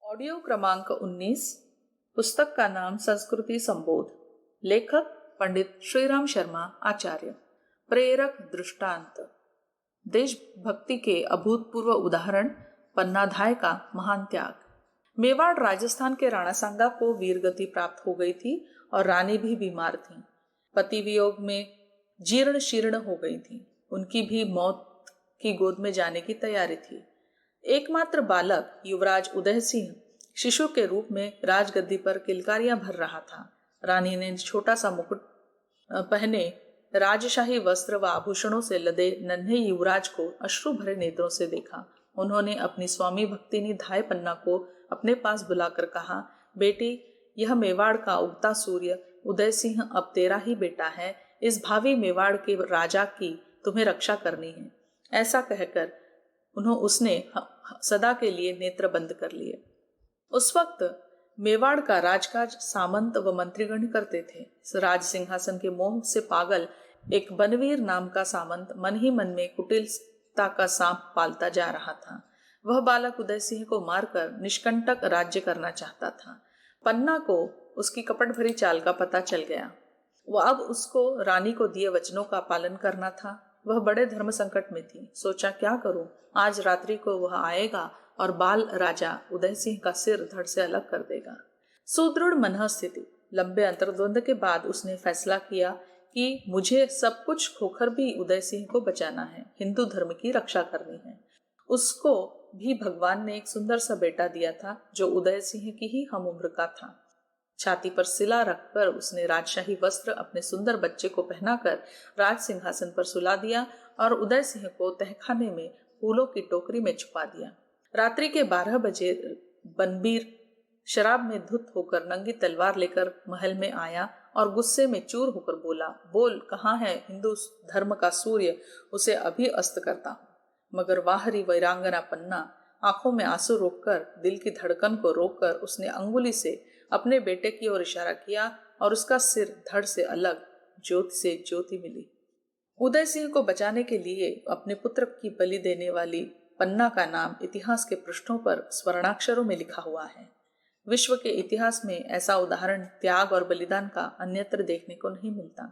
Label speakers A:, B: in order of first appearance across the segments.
A: Audio क्रमांक 19। पुस्तक का नाम संस्कृति संबोध। लेखक पंडित श्रीराम शर्मा आचार्य। प्रेरक दृष्टांत। देशभक्ति के अभूतपूर्व उदाहरण। पन्नाधाय का महान त्याग। मेवाड़ राजस्थान के राणा सांगा को वीरगति प्राप्त हो गई थी और रानी भी बीमार थी। पति वियोग में जीर्ण शीर्ण हो गई थी। उनकी भी मौत की गोद में जाने की तैयारी थी। एकमात्र बालक युवराज उदय सिंह शिशु के रूप में राजगद्दी पर किलकारियां भर रहा था। रानी ने छोटा सा मुकुट पहने राजशाही वस्त्र व आभूषणों से लदे नन्हे युवराज को अश्रु भरे नेत्रों से देखा। उन्होंने अपनी स्वामी भक्तिनी धाय पन्ना को अपने पास बुलाकर कहा, बेटी, यह मेवाड़ का उगता सूर्य उदय सिंह अब तेरा ही बेटा है। इस भावी मेवाड़ के राजा की तुम्हें रक्षा करनी है। ऐसा कहकर उसने सदा के लिए नेत्र बंद कर लिए। उस वक्त मेवाड़ का राजकाज सामंत व मंत्रीगण करते थे। राज सिंहासन के मोह से पागल एक बनवीर नाम का सामंत मन ही मन में कुटिलता का सांप पालता जा रहा था। वह बालक उदय सिंह को मारकर निष्कंटक राज्य करना चाहता था। पन्ना को उसकी कपट भरी चाल का पता चल गया। वह अब उसको रानी को दिए वचनों का पालन करना था। वह बड़े धर्म संकट में थी। सोचा, क्या करूं? आज रात्रि को वह आएगा और बाल राजा उदय सिंह का सिर धड़ से अलग कर देगा। सुदृढ़ मनः स्थिति। लंबे अंतर्द्वंद के बाद उसने फैसला किया कि मुझे सब कुछ खोकर भी उदय सिंह को बचाना है, हिंदू धर्म की रक्षा करनी है। उसको भी भगवान ने एक सुंदर सा बेटा दिया था जो उदय सिंह की ही हम उम्र का था। छाती पर सिला रखकर उसने राजशाही वस्त्र अपने सुंदर बच्चे को पहनाकर राज सिंहासन पर सुला दिया और उदय सिंह को तहखाने में फूलों की टोकरी में छुपा दिया। रात्रि के 12 बजे बनबीर शराब में धुत होकर नंगी तलवार लेकर महल में आया और गुस्से में चूर होकर बोला, बोल, कहाँ है हिंदू धर्म का सूर्य? उसे अभी अस्त करता हूँ। मगर वाहरी वीरांगना पन्ना आंखों में आंसू रोककर, दिल की धड़कन को रोककर उसने अंगुली से अपने बेटे की ओर इशारा किया और उसका सिर धड़ से अलग ज्योति से ज्योति मिली। उदय सिंह को बचाने के लिए अपने पुत्र की बलि देने वाली पन्ना का नाम इतिहास के पृष्ठों पर स्वर्णाक्षरों में लिखा हुआ है। विश्व के इतिहास में ऐसा उदाहरण त्याग और बलिदान का अन्यत्र देखने को नहीं मिलता।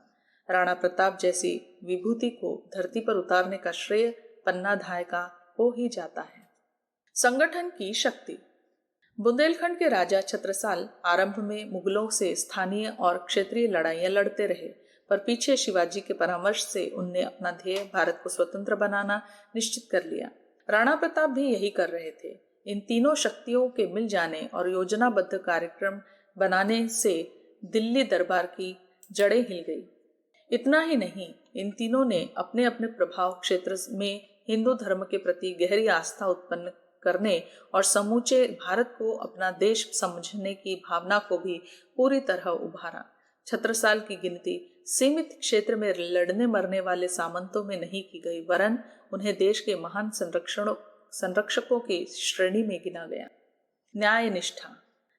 A: राणा प्रताप जैसी विभूति को धरती पर उतारने का श्रेय पन्नाधाय का हो ही जाता है। संगठन की शक्ति। बुंदेलखंड के राजा छत्रसाल आरंभ में मुगलों से स्थानीय और क्षेत्रीय लड़ाइयां लड़ते रहे, पर पीछे शिवाजी के परामर्श से उनने अपना ध्येय भारत को स्वतंत्र बनाना निश्चित कर लिया। राणा प्रताप भी यही कर रहे थे। इन तीनों शक्तियों के मिल जाने और योजनाबद्ध कार्यक्रम बनाने से दिल्ली दरबार की जड़ें हिल गई। इतना ही नहीं, इन तीनों ने अपने अपने प्रभाव क्षेत्र में हिंदू धर्म के प्रति गहरी आस्था उत्पन्न करने और समूचे भारत को अपना देश समझने की भावना को भी पूरी तरह उभारा। छत्रसाल की गिनती सीमित क्षेत्र में लड़ने मरने वाले सामंतों में नहीं की गई, वरन उन्हें देश के महान संरक्षकों की श्रेणी में गिना गया। न्याय निष्ठा।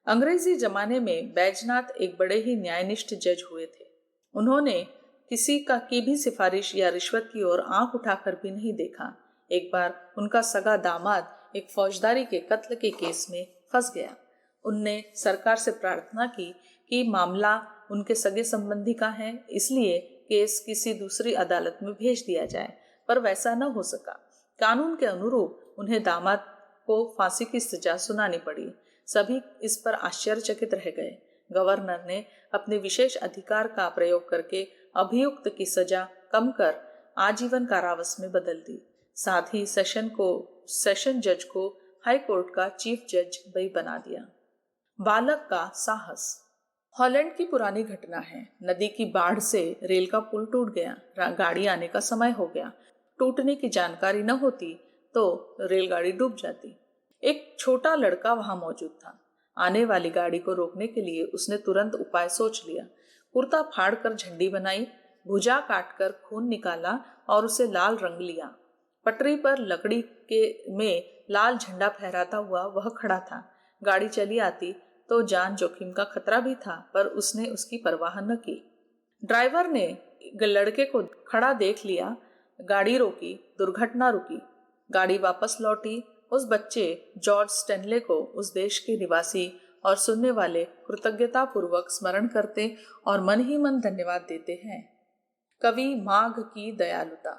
A: अंग्रेजी जमाने में बैजनाथ एक बड़े ही न्यायनिष्ठ जज हुए थे। उन्होंने किसी की भी सिफारिश या रिश्वत की ओर आंख उठाकर भी नहीं देखा। एक बार उनका सगा दामाद एक फौजदारी के कत्ल के केस में फंस गया। उनने सरकार से प्रार्थना की कि मामला उनके सगे संबंधी का है, इसलिए केस किसी दूसरी अदालत में भेज दिया जाए, पर वैसा न हो सका। कानून के अनुरूप उन्हें दामाद को फांसी की सजा सुनानी पड़ी। सभी इस पर आश्चर्यचकित रह गए। गवर्नर ने अपने विशेष अधिकार का प्रयोग करके अभियुक्त की सजा कम कर आजीवन कारावास में बदल दी। साथ ही सेशन जज को हाई कोर्ट का चीफ जज भी बना दिया। बालक का साहस। हॉलैंड की पुरानी घटना है। नदी की बाढ़ से रेल का पुल टूट गया। गाड़ी आने का समय हो गया। टूटने की जानकारी न होती तो रेलगाड़ी डूब जाती। एक छोटा लड़का वहां मौजूद था। आने वाली गाड़ी को रोकने के लिए उसने तुरंत उपाय सोच लिया। कुर्ता फाड़कर झंडी बनाई, भुजा काटकर खून निकाला और उसे लाल रंग लिया। पटरी पर लकड़ी में लाल झंडा फहराता हुआ वह खड़ा था। गाड़ी चली आती तो जान जोखिम का खतरा भी था, पर उसने उसकी परवाह न की। ड्राइवर ने लड़के को खड़ा देख लिया, गाड़ी रोकी, दुर्घटना रुकी। गाड़ी वापस लौटी उस बच्चे जॉर्ज स्टेनले को उस देश के निवासी और सुनने वाले कृतज्ञता पूर्वक स्मरण करते और मन ही मन धन्यवाद देते हैं। कवि माघ की दयालुता।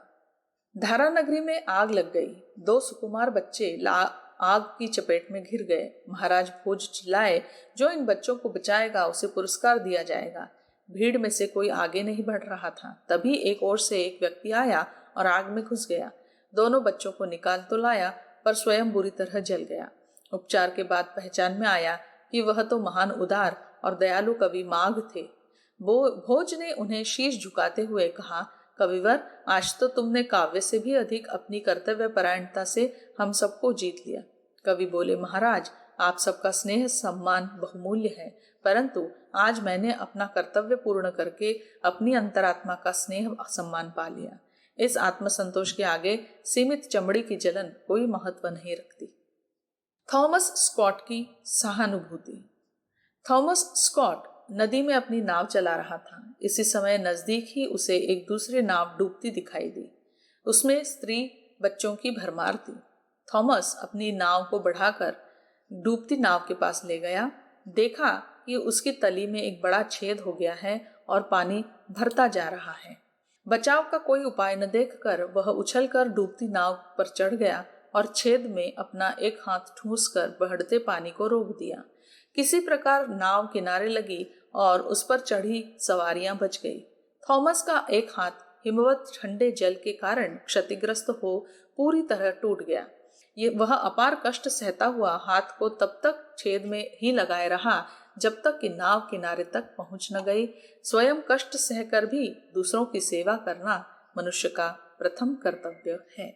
A: धारा नगरी में आग लग गई। 2 सुकुमार बच्चे आग की चपेट में घिर गए। महाराज भोज चिल्लाए, जो इन बच्चों को बचाएगा उसे पुरस्कार दिया जाएगा। भीड़ में से कोई आगे नहीं बढ़ रहा था। तभी एक ओर से एक व्यक्ति आया और आग में घुस गया। दोनों बच्चों को निकाल तो लाया, पर स्वयं बुरी तरह जल गया। उपचार के बाद पहचान में आया कि वह तो महान उदार और दयालु कवि माघ थे। भोज ने उन्हें शीश झुकाते हुए कहा, कविवर, आज तो तुमने काव्य से भी अधिक अपनी कर्तव्य परायणता से हम सबको जीत लिया। कवि बोले, महाराज, आप सबका स्नेह सम्मान बहुमूल्य है, परंतु आज मैंने अपना कर्तव्य पूर्ण करके अपनी अंतरात्मा का स्नेह सम्मान पा लिया। इस आत्मसंतोष के आगे सीमित चमड़ी की जलन कोई महत्व नहीं रखती। थॉमस स्कॉट की सहानुभूति। थॉमस स्कॉट नदी में अपनी नाव चला रहा था। इसी समय नजदीक ही उसे एक दूसरी नाव डूबती दिखाई दी। उसमें स्त्री बच्चों की भरमार थी। थॉमस अपनी नाव को बढ़ाकर डूबती नाव के पास ले गया। देखा कि उसकी तली में एक बड़ा छेद हो गया है और पानी भरता जा रहा है। बचाव का कोई उपाय न देखकर वह उछलकर डूबती नाव पर चढ़ गया और छेद में अपना एक हाथ ठूंसकर बढ़ते पानी को रोक दिया। किसी प्रकार नाव किनारे लगी और उस पर चढ़ी सवारियां बच गई। थॉमस का एक हाथ हिमवत ठंडे जल के कारण क्षतिग्रस्त हो पूरी तरह टूट गया। वह अपार कष्ट सहता हुआ हाथ को तब तक छेद में ही लगाए रहा जब तक कि नाव किनारे तक पहुंच न गई। स्वयं कष्ट सहकर भी दूसरों की सेवा करना मनुष्य का प्रथम कर्तव्य है।